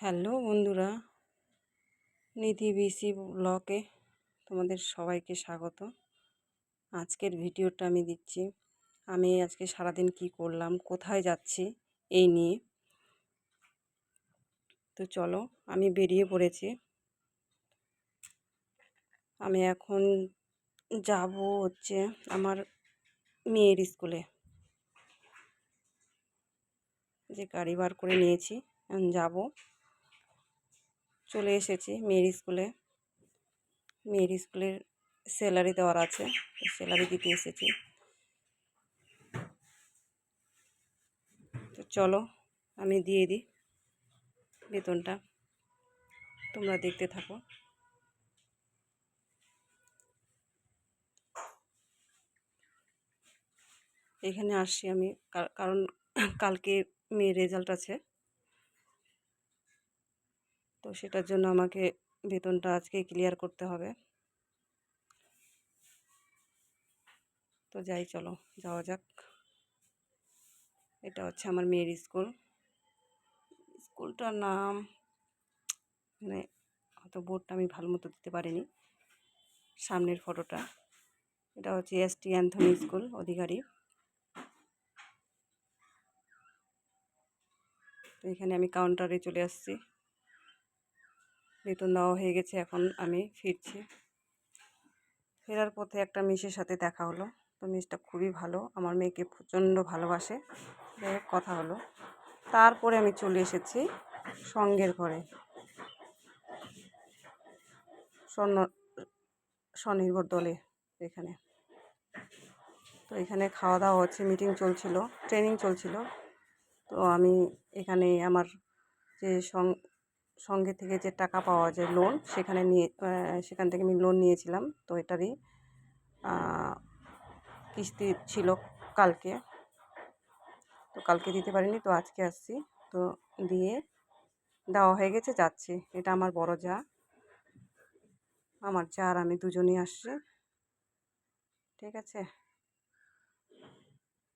Hello বন্ধুরা, নিধি BC ব্লগে তোমাদের সবাইকে স্বাগত। আজকের ভিডিওটা আমি দিচ্ছি আমি আজকে সারাদিন কি করলাম, কোথায় যাচ্ছি এই নিয়ে। তো চলো, আমি বেরিয়ে পড়েছি। আমি এখন যাব হচ্ছে আমার মেয়ের স্কুলে, যে গাড়ি বার করে নিয়েছি যাব। চলে এসেছি মেয়ের স্কুলে। মেয়ের স্কুলের স্যালারি দেওয়ার আছে, স্যালারি দিতে এসেছি। তো চলো আমি দিয়ে দিই বেতনটা, তোমরা দেখতে থাকো। এখানে আসছি আমি কারণ কালকে মেয়ের রেজাল্ট আছে, তো সেটার জন্য আমাকে বেতনটা আজকে ক্লিয়ার করতে হবে। তো যাই, চলো যাওয়া যাক। এটা হচ্ছে আমার মেয়ের স্কুল। স্কুলটার নাম মানে হয়তো বোর্ডটা আমি ভালো মতো দিতে পারিনি, সামনের ফটোটা। এটা হচ্ছে এসটি অ্যান্থনি স্কুল অধিকারী। তো এখানে আমি কাউন্টারে চলে আসছি, বেতন দেওয়া হয়ে গেছে। এখন আমি ফিরছি। ফেরার পথে একটা মিসের সাথে দেখা হলো। তো মিসটা খুবই ভালো, আমার মেয়েকে প্রচণ্ড ভালোবাসে। কথা হলো, তারপরে আমি চলে এসেছি সঙ্গের ঘরে, স্বনির্ভর দলে এখানে। তো এখানে খাওয়া দাওয়া হচ্ছে, মিটিং চলছিল, ট্রেনিং চলছিল। তো আমি এখানে আমার যে সঙ্গে থেকে যে টাকা পাওয়া যায় লোন, সেখান থেকে আমি লোন নিয়েছিলাম। তো এটারই কিস্তি ছিল কালকে, তো কালকে দিতে পারিনি, তো আজকে আসছি। তো দিয়ে দেওয়া হয়ে গেছে, যাচ্ছি। এটা আমার বড় যা, আমার যা আর আমি দুজনেই আসছি, ঠিক আছে।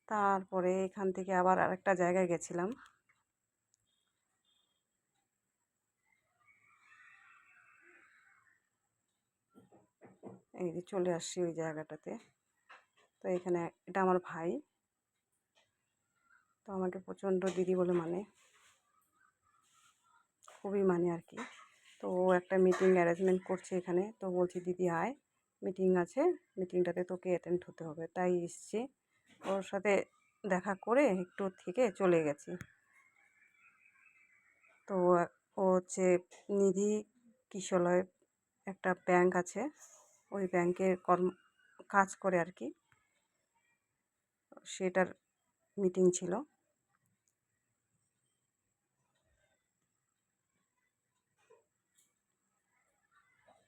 তারপরে এখান থেকে আবার আরেকটা জায়গায় গেছিলাম। এই যে চলে আসছি ওই জায়গাটাতে। তো এখানে এটা আমার ভাই, তো আমাকে প্রচণ্ড দিদি বলে মানে, খুবই মানে আর কি। তো ও একটা মিটিং অ্যারেঞ্জমেন্ট করছে এখানে, তো বলছি দিদি আয়, মিটিং আছে, মিটিংটাতে তোকে অ্যাটেন্ড হতে হবে। তাই এসছি, ওর সাথে দেখা করে একটু থেকে চলে গেছি। তো ও হচ্ছে নিধি কিশলয় একটা ব্যাংক আছে, ওই ব্যাংকের কাজ করে আর কি, সেটার মিটিং ছিল।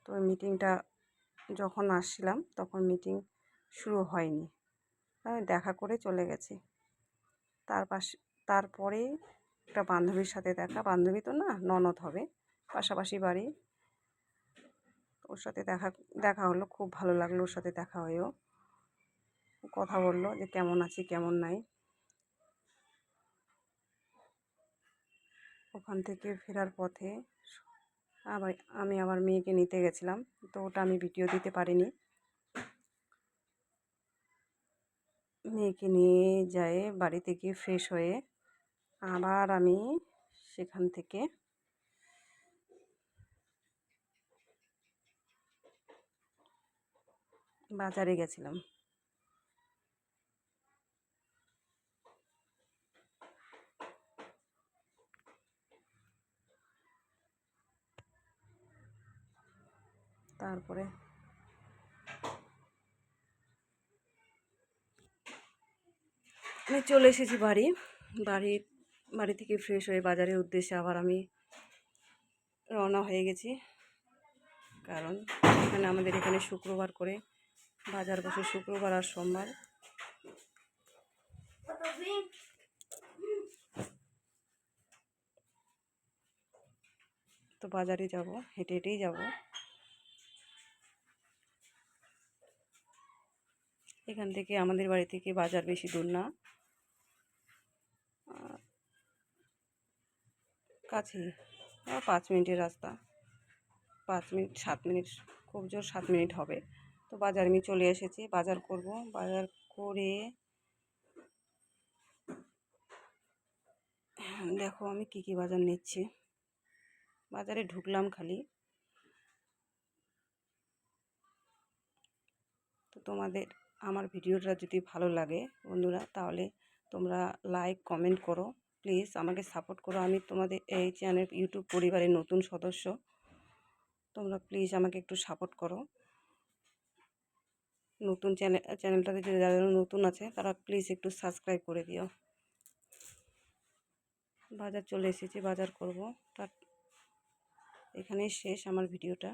তো ওই মিটিংটা যখন আসছিলাম তখন মিটিং শুরু হয়নি, আমি দেখা করে চলে গেছি। তারপরে একটা বান্ধবীর সাথে দেখা, বান্ধবী তো না, ননদ হবে, পাশাপাশি বাড়ি। ওর সাথে দেখা হলো, খুব ভালো লাগলো ওর সাথে দেখা হয়েও। কথা বললো যে কেমন আছি কেমন নাই। ওখান থেকে ফেরার পথে আমি আমার মেয়েকে নিতে গেছিলাম, তো ওটা আমি ভিডিও দিতে পারিনি। মেয়েকে নিয়ে যায় বাড়িতে গিয়ে ফ্রেশ হয়ে আবার আমি সেখান থেকে বাজারে গেছিলাম। তারপরে আমি চলে এসেছি বাড়ি থেকে ফ্রেশ হয়ে বাজারের উদ্দেশ্যে আবার আমি রওনা হয়ে গেছি। কারণ আমাদের এখানে শুক্রবার করে বাজার বসে, শুক্রবার আর সোমবার। তো বাজারে যাব, হেঁটে হেঁটেই যাব। এখান থেকে আমাদের বাড়ি থেকে বাজার বেশি দূর না, কাছেই 5 মিনিটের রাস্তা, 5 মিনিট 7 মিনিট, খুব জোর 7 মিনিট হবে। তো বাজার আমি চলে এসেছি, বাজার করব। বাজার করে দেখো আমি কি কি বাজার নিচ্ছি। বাজারে ঢুকলাম খালি। তো তোমাদের আমার ভিডিওটা যদি ভালো লাগে বন্ধুরা, তাহলে তোমরা লাইক কমেন্ট করো, প্লিজ আমাকে সাপোর্ট করো। আমি তোমাদের এই চ্যানেল ইউটিউব পরিবারের নতুন সদস্য, তোমরা প্লিজ আমাকে একটু সাপোর্ট করো। নতুন চ্যানেলটাতে যারা নতুন আছে তারা প্লিজ একটু সাবস্ক্রাইব করে দিও। বাজার চলে এসেছি, বাজার করব। এখানেই শেষ আমার ভিডিওটা।